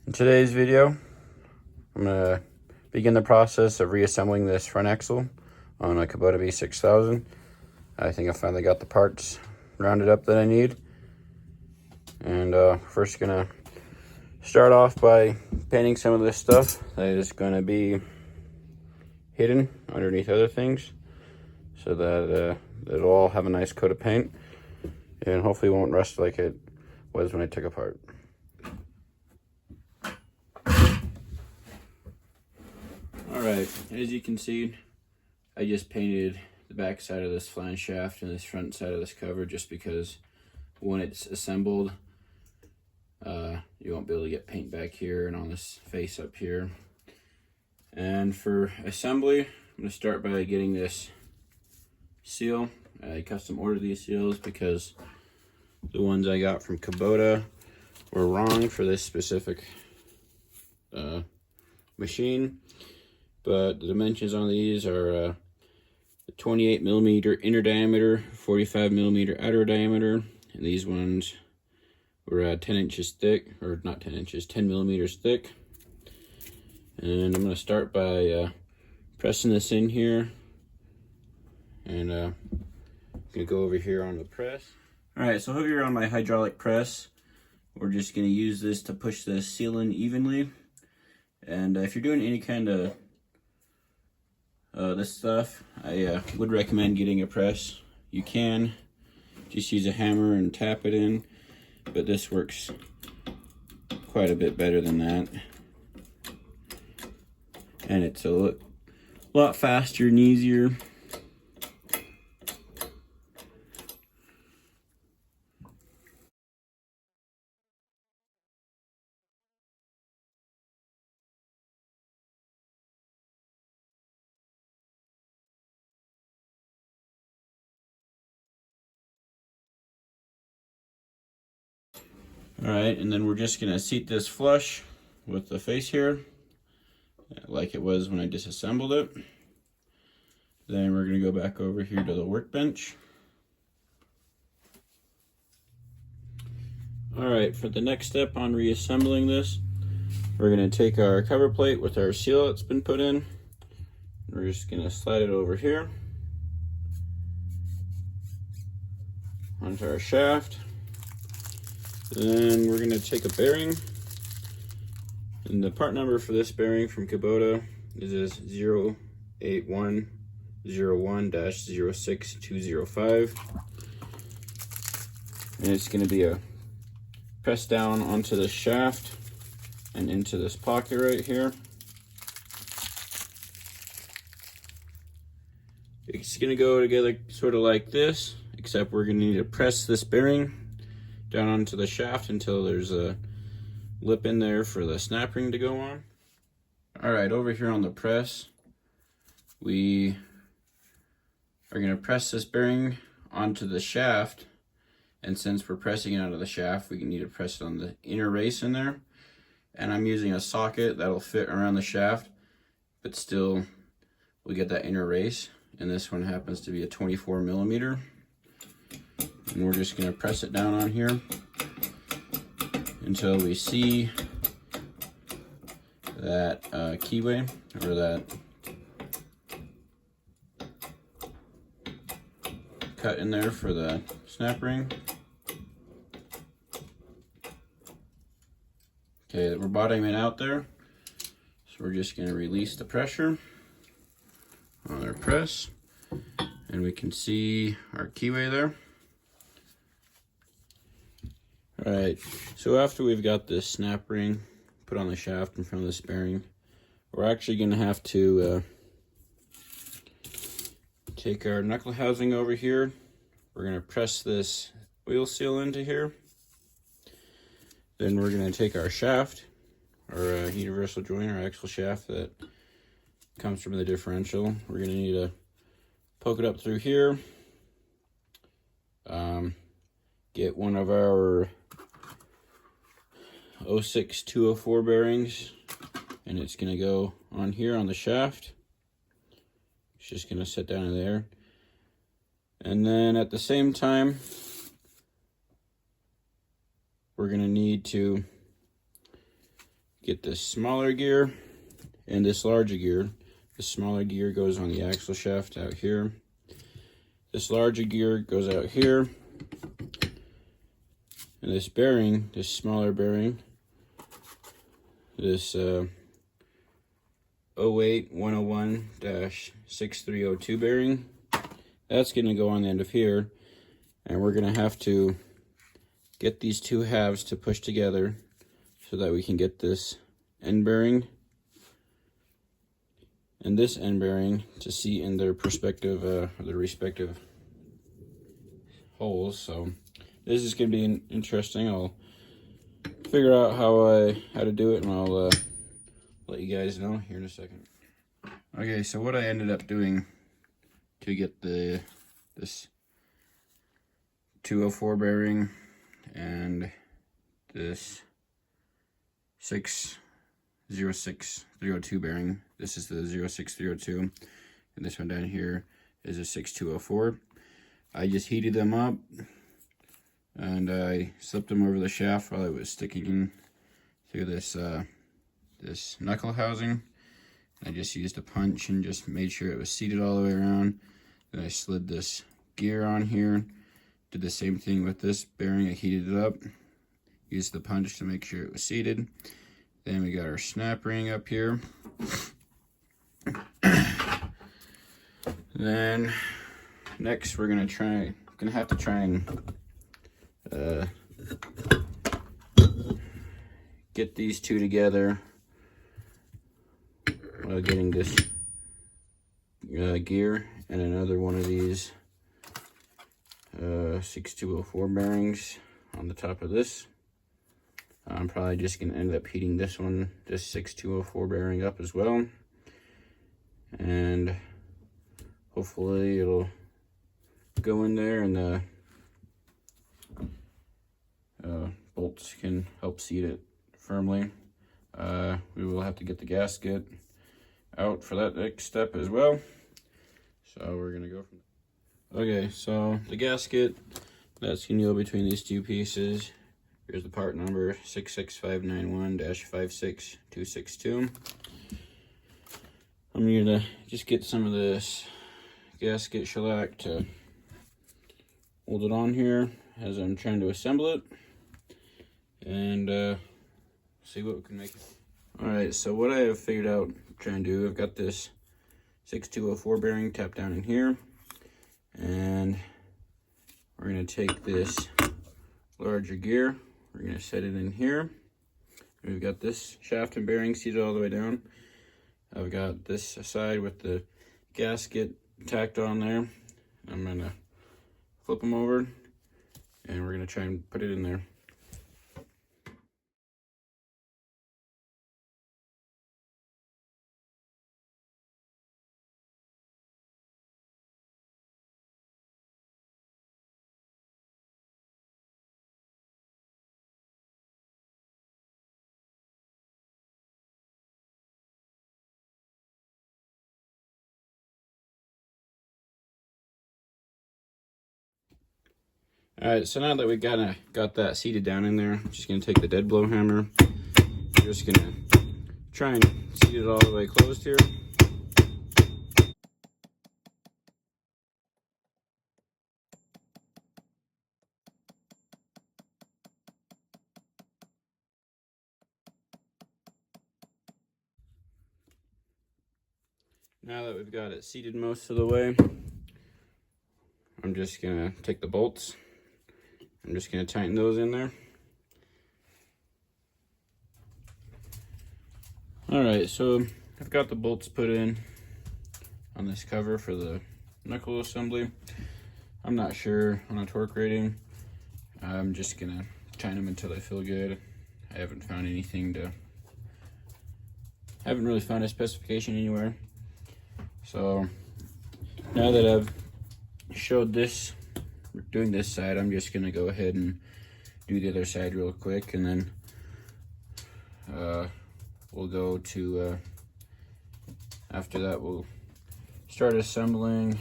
In today's video, I'm going to begin the process of reassembling this front axle on a Kubota B6000. I think I finally got the parts rounded up that I need. And first going to start off by painting some of this stuff that is going to be hidden underneath other things, so that it'll all have a nice coat of paint and hopefully won't rust like it was when I took apart. Alright, as you can see, I just painted the back side of this flange shaft and this front side of this cover just because when it's assembled, you won't be able to get paint back here and on this face up here. And for assembly, I'm going to start by getting this seal. I custom ordered these seals because the ones I got from Kubota were wrong for this specific machine. But the dimensions on these are 28 millimeter inner diameter, 45 millimeter outer diameter, and these ones were 10 inches thick, or not 10 inches, 10 millimeters thick. And I'm going to start by pressing this in here, and I'm going to go over here on the press. Alright, so over here on my hydraulic press, we're just going to use this to push the seal in evenly. And if you're doing any kind of this stuff, I would recommend getting a press. You can just use a hammer and tap it in, but this works quite a bit better than that. And it's a lot faster and easier. Alright, and then we're just going to seat this flush with the face here, like it was when I disassembled it. Then we're going to go back over here to the workbench. Alright, for the next step on reassembling this, we're going to take our cover plate with our seal that's been put in. We're just going to slide it over here onto our shaft. Then we're going to take a bearing, and the part number for this bearing from Kubota is 08101-06205, and it's going to be a press down onto the shaft and into this pocket right here. It's going to go together sort of like this, except we're going to need to press this bearing down onto the shaft until there's a lip in there for the snap ring to go on. Alright, over here on the press, we are going to press this bearing onto the shaft, and since we're pressing it onto the shaft, we need to press it on the inner race in there. And I'm using a socket that'll fit around the shaft, but still we get that inner race, and this one happens to be a 24 millimeter. And we're just going to press it down on here until we see that keyway, or that cut in there for the snap ring. Okay, we're bottoming out there, so we're just going to release the pressure on our press, and we can see our keyway there. Alright, so after we've got this snap ring put on the shaft in front of this bearing, we're actually going to have to take our knuckle housing over here. We're going to press this wheel seal into here. Then we're going to take our shaft, our universal joint, our axle shaft that comes from the differential. We're going to need to poke it up through here. Get one of our 06204 bearings, and it's going to go on here on the shaft. It's just going to sit down in there. And then at the same time, we're going to need to get this smaller gear and this larger gear. The smaller gear goes on the axle shaft out here. This larger gear goes out here. And this bearing, this smaller bearing, this 08101-6302 bearing, that's going to go on the end of here. And we're going to have to get these two halves to push together so that we can get this end bearing and this end bearing to seat in their perspective, their respective holes. So this is going to be interesting. I'll figure out how to do it, and I'll let you guys know here in a second. Okay, so what I ended up doing to get this 204 bearing and this 606-302 bearing. This is the 06302, and this one down here is a 6204. I just heated them up, and I slipped them over the shaft while it was sticking in through this this knuckle housing. I just used a punch and just made sure it was seated all the way around. Then I slid this gear on here. Did the same thing with this bearing. I heated it up, used the punch to make sure it was seated. Then we got our snap ring up here. Then next we're gonna have to try and get these two together while getting this gear and another one of these 6204 bearings on the top of this. I'm probably just going to end up heating this 6204 bearing up as well. And hopefully it'll go in there and the bolts can help seat it firmly. We will have to get the gasket out for that next step as well. So we're going to go from there. Okay, so the gasket, that's going to go between these two pieces. Here's the part number 66591-56262. I'm going to just get some of this gasket shellac to hold it on here as I'm trying to assemble it, and see what we can make it. Alright, so what I have figured out trying to do, I've got this 6204 bearing tapped down in here, and we're going to take this larger gear, we're going to set it in here. We've got this shaft and bearing seated all the way down. I've got this side with the gasket tacked on there. I'm going to flip them over, and we're going to try and put it in there. Alright, so now that we've got that seated down in there, I'm just going to take the dead blow hammer. I'm just going to try and seat it all the way closed here. Now that we've got it seated most of the way, I'm just going to take the bolts. I'm just going to tighten those in there. Alright, so I've got the bolts put in on this cover for the knuckle assembly. I'm not sure on a torque rating. I'm just going to tighten them until they feel good. I haven't found really found a specification anywhere. So now that I've showed this, doing this side, I'm just going to go ahead and do the other side real quick, and then we'll go to, after that we'll start assembling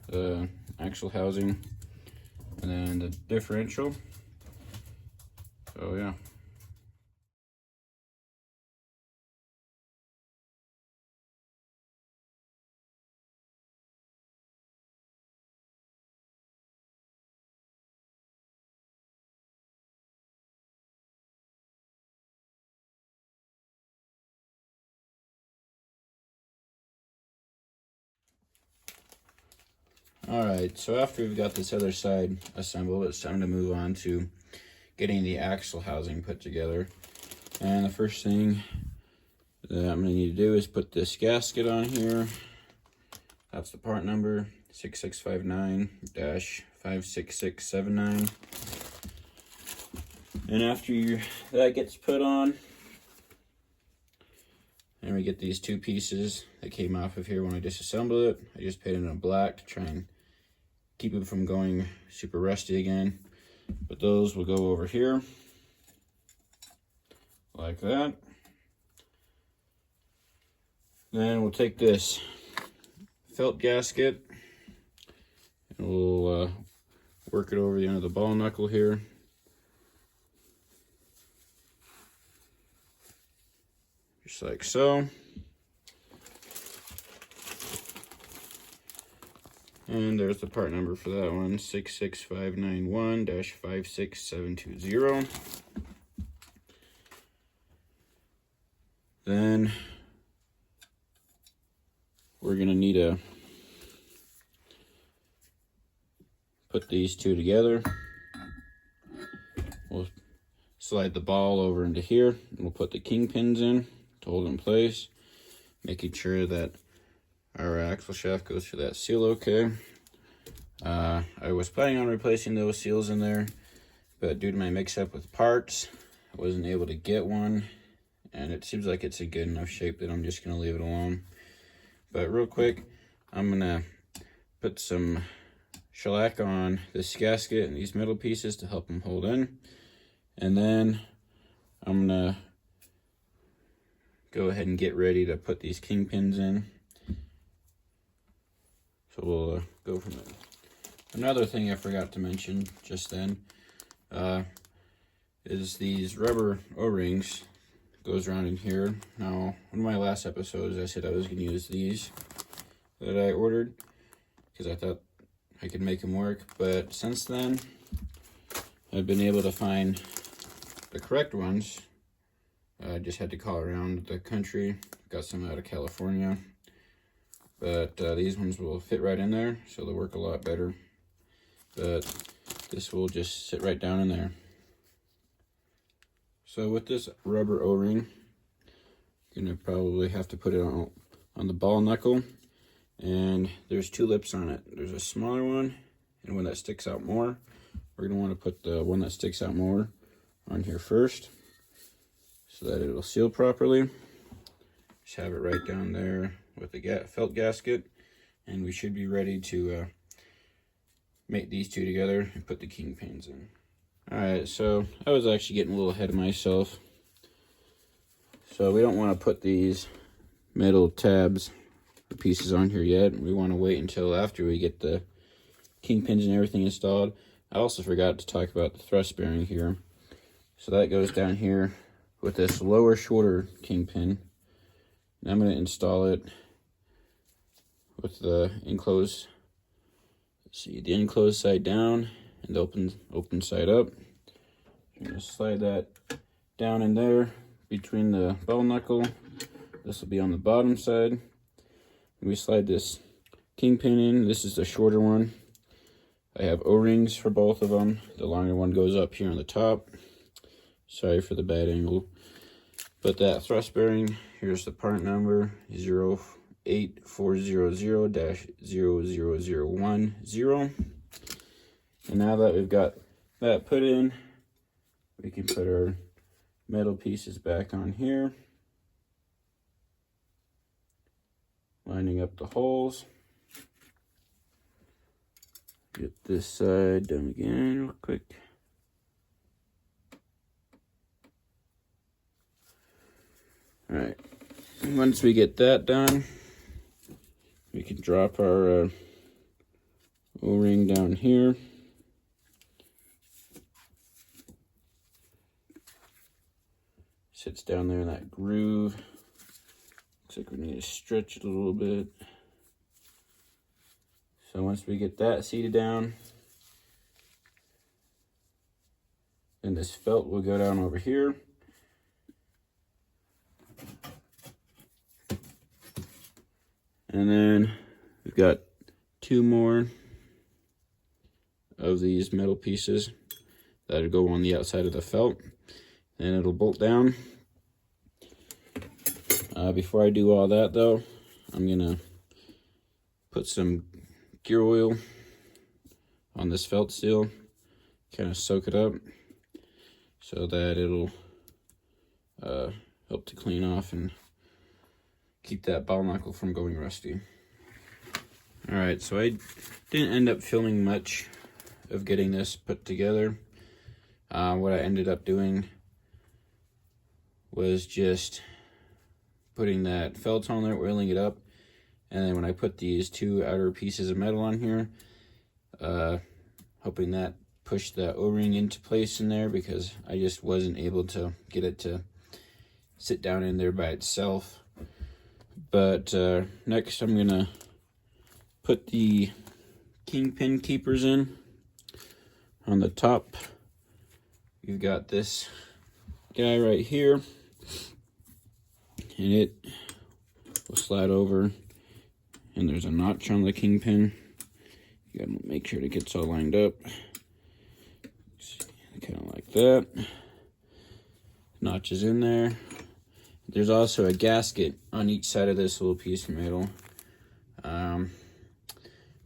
the axle housing and then the differential. So yeah. Alright, so after we've got this other side assembled, it's time to move on to getting the axle housing put together. And the first thing that I'm going to need to do is put this gasket on here. That's the part number, 6659-56679. And after that gets put on, and we get these two pieces that came off of here when I disassembled it. I just painted it black to try and keep it from going super rusty again. But those will go over here, like that. Then we'll take this felt gasket and we'll work it over the end of the ball knuckle here. Just like so. And there's the part number for that one, 66591-56720. Then we're going to need to put these two together. We'll slide the ball over into here, and we'll put the kingpins in to hold it in place, making sure that our axle shaft goes through that seal okay. I was planning on replacing those seals in there, but due to my mix-up with parts, I wasn't able to get one, and it seems like it's a good enough shape that I'm just going to leave it alone. But real quick, I'm going to put some shellac on this gasket and these metal pieces to help them hold in. And then I'm going to go ahead and get ready to put these kingpins in. So we'll go from there. Another thing I forgot to mention just then is these rubber O-rings. Goes around in here. Now, one of my last episodes, I said I was going to use these that I ordered because I thought I could make them work. But since then, I've been able to find the correct ones. I just had to call around the country. Got some out of California. But these ones will fit right in there, so they'll work a lot better. But this will just sit right down in there. So with this rubber O-ring, you're going to probably have to put it on the ball knuckle. And there's two lips on it. There's a smaller one and one that sticks out more. We're going to want to put the one that sticks out more on here first so that it'll seal properly. Just have it right down there with the felt gasket. And we should be ready to make these two together and put the kingpins in. Alright, so I was actually getting a little ahead of myself. So we don't want to put these metal tabs or pieces on here yet. We want to wait until after we get the kingpins and everything installed. I also forgot to talk about the thrust bearing here. So that goes down here with this lower, shorter kingpin. And I'm going to install it with the enclosed, the enclosed side down and the open side up. I'm going to slide that down in there between the ball knuckle. This will be on the bottom side. And we slide this kingpin in. This is the shorter one. I have O-rings for both of them. The longer one goes up here on the top. Sorry for the bad angle. But that thrust bearing, here's the part number, 08400-00010. And now that we've got that put in, we can put our metal pieces back on here, lining up the holes. Get this side done again real quick. All right, once we get that done, we can drop our O-ring down here. Sits down there in that groove. Looks like we need to stretch it a little bit. So once we get that seated down, then this felt will go down over here. And then we've got two more of these metal pieces that'll go on the outside of the felt, and it'll bolt down. Before I do all that though, I'm gonna put some gear oil on this felt steel, kind of soak it up so that it'll help to clean off and keep that ball knuckle from going rusty. Alright, so I didn't end up filming much of getting this put together. What I ended up doing was just putting that felt on there, oiling it up, and then when I put these two outer pieces of metal on here, hoping that pushed the O-ring into place in there, because I just wasn't able to get it to sit down in there by itself. But next I'm gonna put the kingpin keepers in. On the top, you've got this guy right here, and it will slide over, and there's a notch on the kingpin. You gotta make sure it gets all lined up, kind of like that. Notches in there. There's also a gasket on each side of this little piece of metal.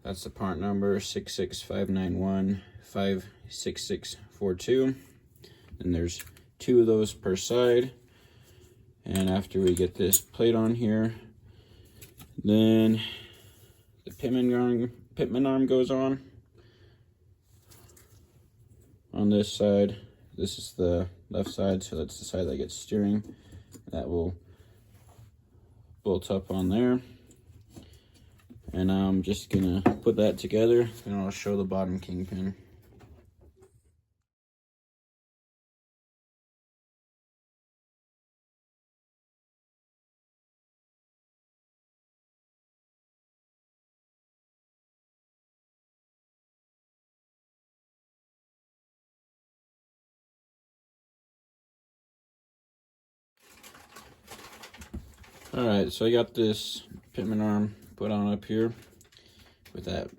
That's the part number 66591-56642. And there's two of those per side. And after we get this plate on here, then the pitman arm goes on this side. This is the left side, so that's the side that gets steering. That will bolt up on there. And I'm just gonna put that together, and I'll show the bottom kingpin. Alright, so I got this pitman arm put on up here with that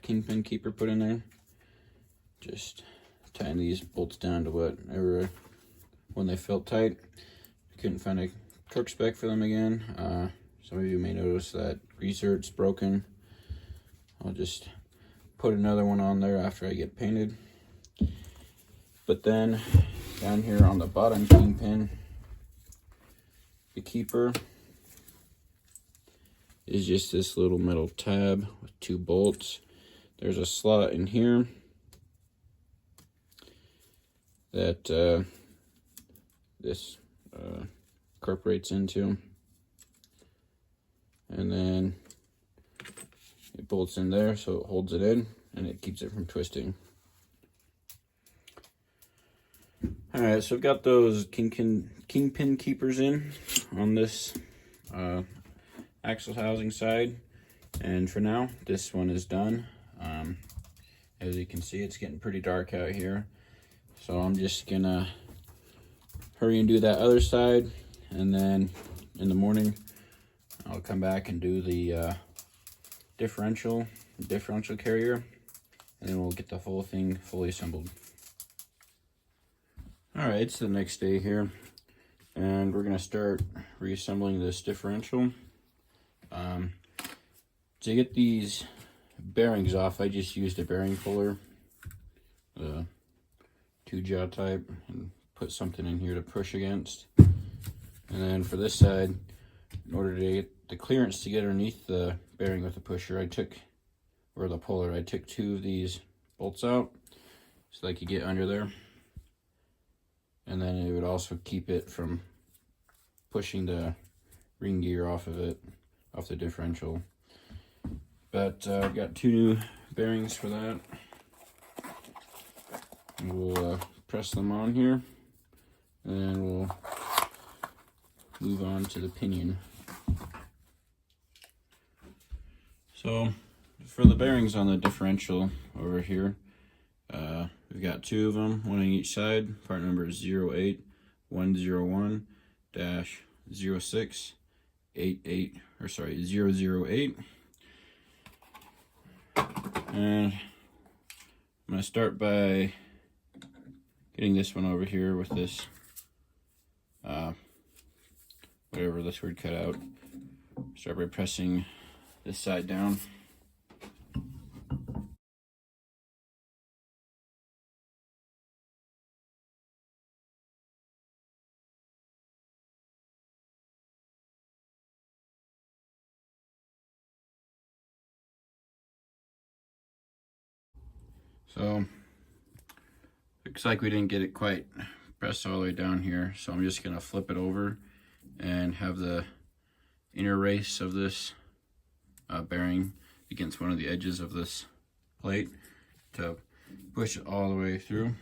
kingpin keeper put in there. Just tying these bolts down to whatever when they felt tight. Couldn't find a torque spec for them again. Some of you may notice that greaser's broken. I'll just put another one on there after I get painted. But then down here on the bottom kingpin, the keeper is just this little metal tab with two bolts. There's a slot in here that this incorporates into, and then it bolts in there so it holds it in and it keeps it from twisting. Alright, so I've got those kingpin keepers in on this axle housing side, and for now this one is done. As you can see, it's getting pretty dark out here, so I'm just gonna hurry and do that other side, and then in the morning I'll come back and do the differential carrier, and then we'll get the whole thing fully assembled. Alright, it's the next day here, and we're gonna start reassembling this differential. To get these bearings off, I just used a bearing puller, the 2-jaw type, and put something in here to push against. And then for this side, in order to get the clearance to get underneath the bearing with the pusher, I took two of these bolts out so that I could get under there. And then it would also keep it from pushing the ring gear off the differential. But I've got two new bearings for that. We'll press them on here, and then we'll move on to the pinion. So for the bearings on the differential over here, we've got two of them, one on each side. Part number is 08101-0688008. And I'm going to start by getting this one over here with this, whatever this would cut out. Start by pressing this side down. So, looks like we didn't get it quite pressed all the way down here, so I'm just going to flip it over and have the inner race of this bearing against one of the edges of this plate to push it all the way through.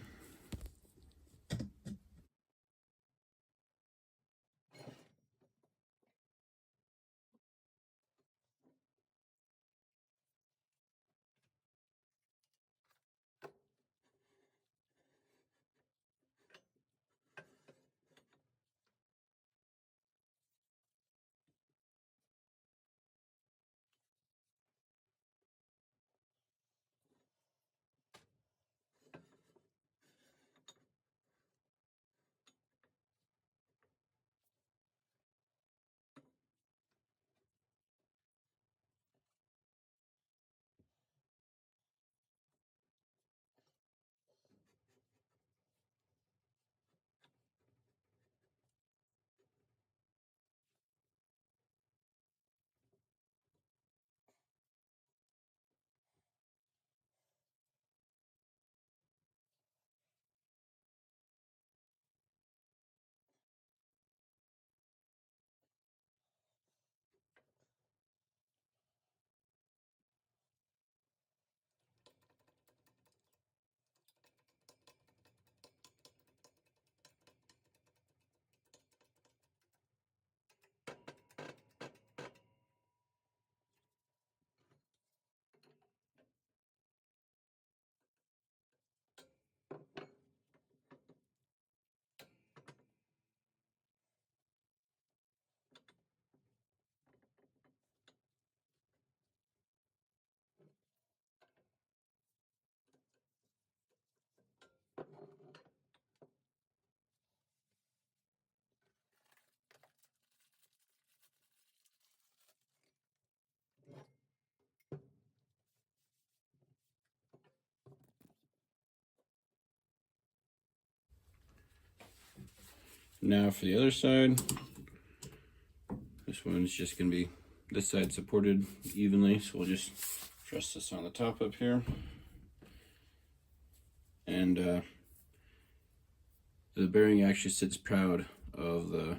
Now for the other side, this one's just going to be this side supported evenly, so we'll just press this on the top up here. And the bearing actually sits proud of the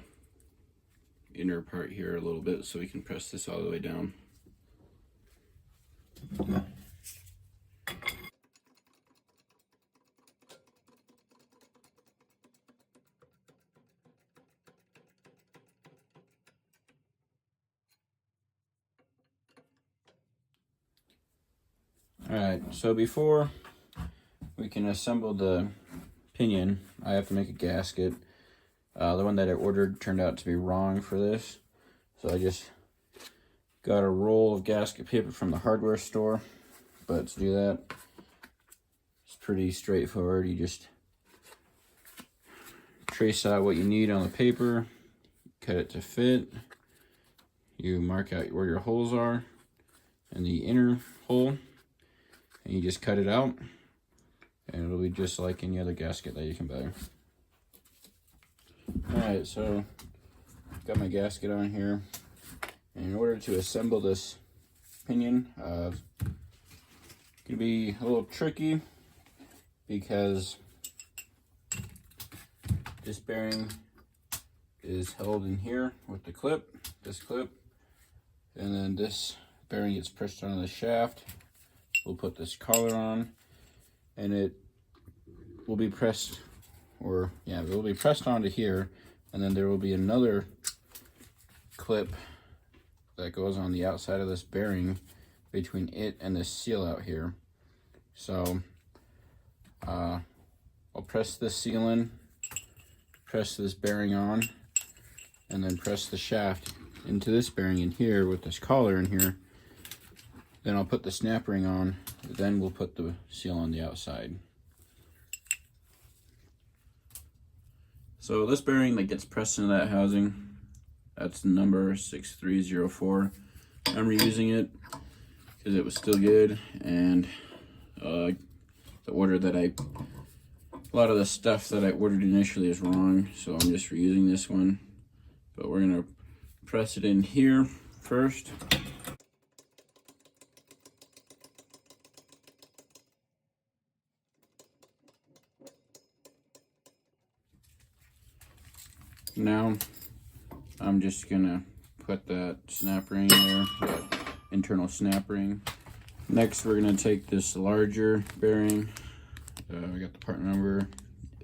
inner part here a little bit, so we can press this all the way down. Alright, so before we can assemble the pinion, I have to make a gasket. The one that I ordered turned out to be wrong for this, so I just got a roll of gasket paper from the hardware store. But to do that, it's pretty straightforward. You just trace out what you need on the paper, cut it to fit, you mark out where your holes are and the inner hole, and you just cut it out, and it'll be just like any other gasket that you can buy. Alright, so got my gasket on here, and in order to assemble this pinion, it's gonna be a little tricky because this bearing is held in here with the clip, this clip, and then this bearing gets pressed onto the shaft. We'll put this collar on, and it will be pressed, it will be pressed onto here, and then there will be another clip that goes on the outside of this bearing between it and this seal out here. So I'll press this seal in, press this bearing on, and then press the shaft into this bearing in here with this collar in here, Then I'll put the snap ring on, then we'll put the seal on the outside. So this bearing that gets pressed into that housing, that's number 6304. I'm reusing it because it was still good, and a lot of the stuff that I ordered initially is wrong, so I'm just reusing this one. But we're gonna press it in here first. Now I'm just gonna put that snap ring there, that internal snap ring. Next we're gonna take this larger bearing. We got the part number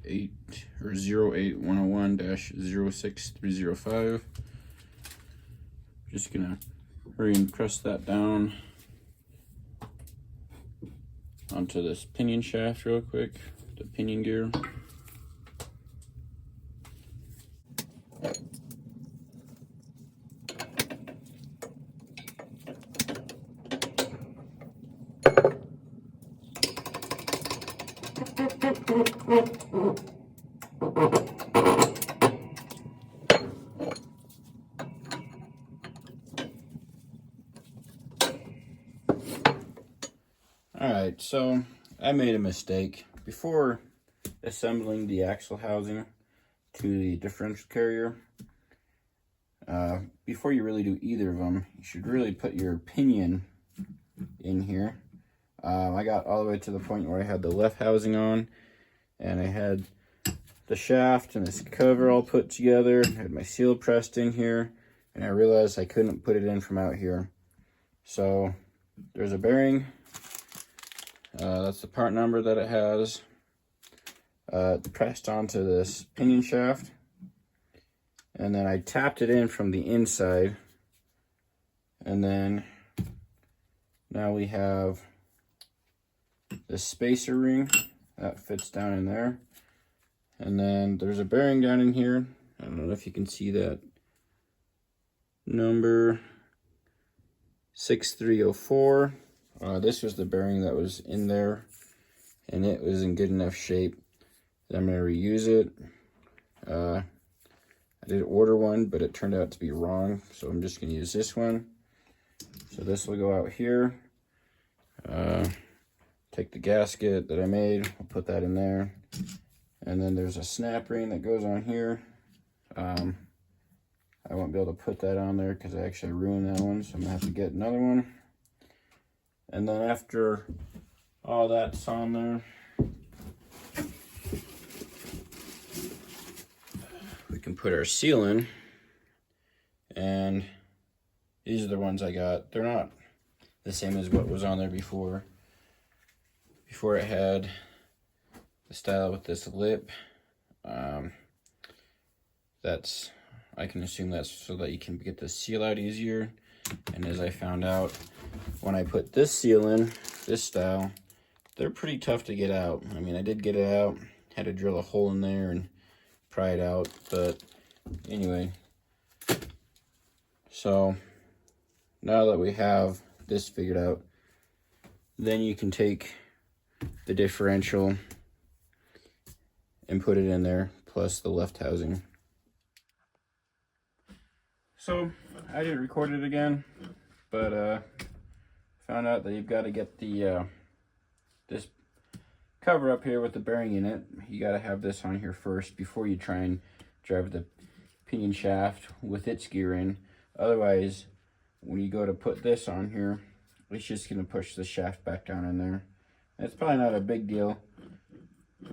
08101-06305. Just gonna hurry and press that down onto this pinion shaft real quick, the pinion gear. Alright, so I made a mistake. Before assembling the axle housing to the differential carrier, before you really do either of them, you should really put your pinion in here. I got all the way to the point where I had the left housing on, and I had the shaft and this cover all put together. I had my seal pressed in here, and I realized I couldn't put it in from out here. So there's a bearing. That's the part number that it has. Pressed onto this pinion shaft, and then I tapped it in from the inside, and then now we have the spacer ring that fits down in there, and then there's a bearing down in here. I don't know if you can see that, number 6304. This was the bearing that was in there, and it was in good enough shape that I'm going to reuse it. I did order one, but it turned out to be wrong, so I'm just going to use this one. So this will go out here. Take the gasket that I made, I'll put that in there. And then there's a snap ring that goes on here. I won't be able to put that on there because I actually ruined that one, so I'm going to have to get another one. And then after all that's on there, we can put our seal in. And these are the ones I got. They're not the same as what was on there before. Before it had the style with this lip. I can assume that's so that you can get the seal out easier. And as I found out, when I put this seal in, this style, they're pretty tough to get out. I mean, I did get it out, had to drill a hole in there and pry it out, but anyway. So now that we have this figured out, then you can take the differential and put it in there, plus the left housing. So I didn't record it again, but found out that you've got to get the this cover up here with the bearing in it. You got to have this on here first before you try and drive the pinion shaft with its gear in. Otherwise, when you go to put this on here, it's just going to push the shaft back down in there. It's probably not a big deal,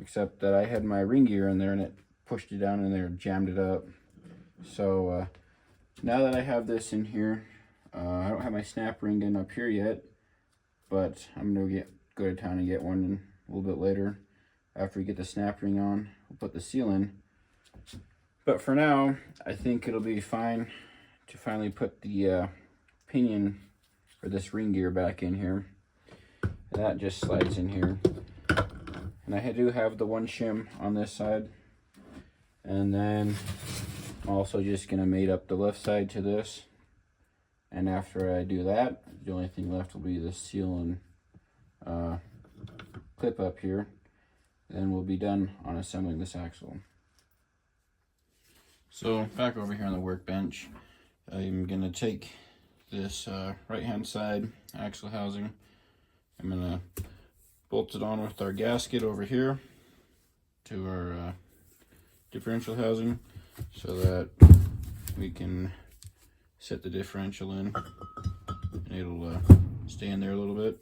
except that I had my ring gear in there and it pushed it down in there and jammed it up. So now that I have this in here, I don't have my snap ring in up here yet, but I'm going to go to town and get one a little bit later. After we get the snap ring on, we'll put the seal in. But for now, I think it'll be fine to finally put the pinion or this ring gear back in here. And that just slides in here. And I do have the one shim on this side. And then I'm also just going to mate up the left side to this. And after I do that, the only thing left will be the seal and clip up here. Then we'll be done on assembling this axle. So back over here on the workbench, I'm gonna take this right hand side axle housing. I'm gonna bolt it on with our gasket over here to our differential housing so that we can set the differential in and it'll stay in there a little bit.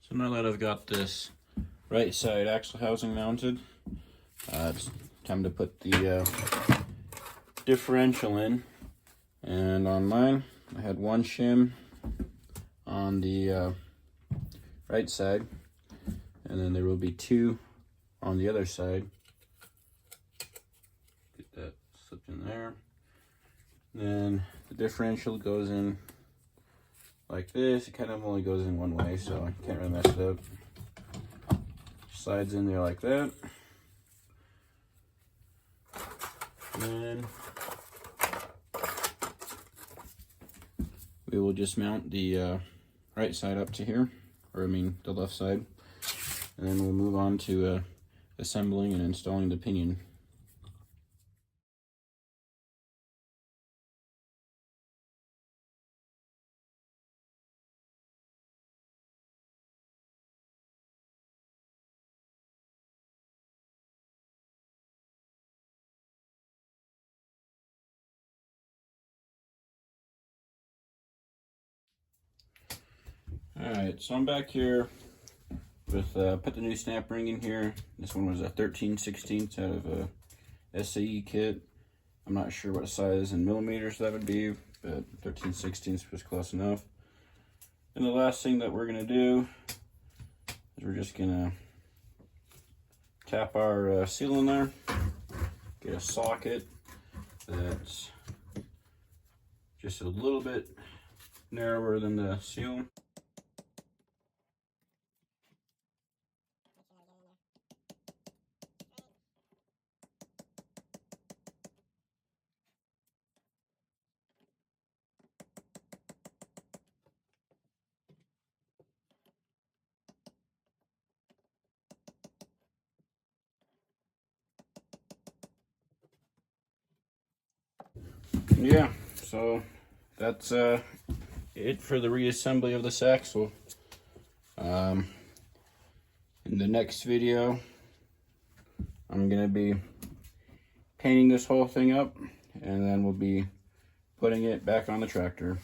So now that I've got this right side axle housing mounted, it's time to put the differential in. And on mine, I had one shim on the right side, and then there will be two on the other side. Get that slipped in there. Then the differential goes in like this. It kind of only goes in one way, so I can't really mess it up. Slides in there like that. And we will just mount the right side up to here, or I mean the left side, and then we'll move on to assembling and installing the pinion. Alright, so I'm back here with, put the new snap ring in here. This one was a 13/16 out of a SAE kit. I'm not sure what size in millimeters that would be, but 13/16 was close enough. And the last thing that we're going to do is we're just going to tap our seal in there, get a socket that's just a little bit narrower than the seal. Yeah, so that's it for the reassembly of this axle. In the next video, I'm gonna be painting this whole thing up, and then we'll be putting it back on the tractor.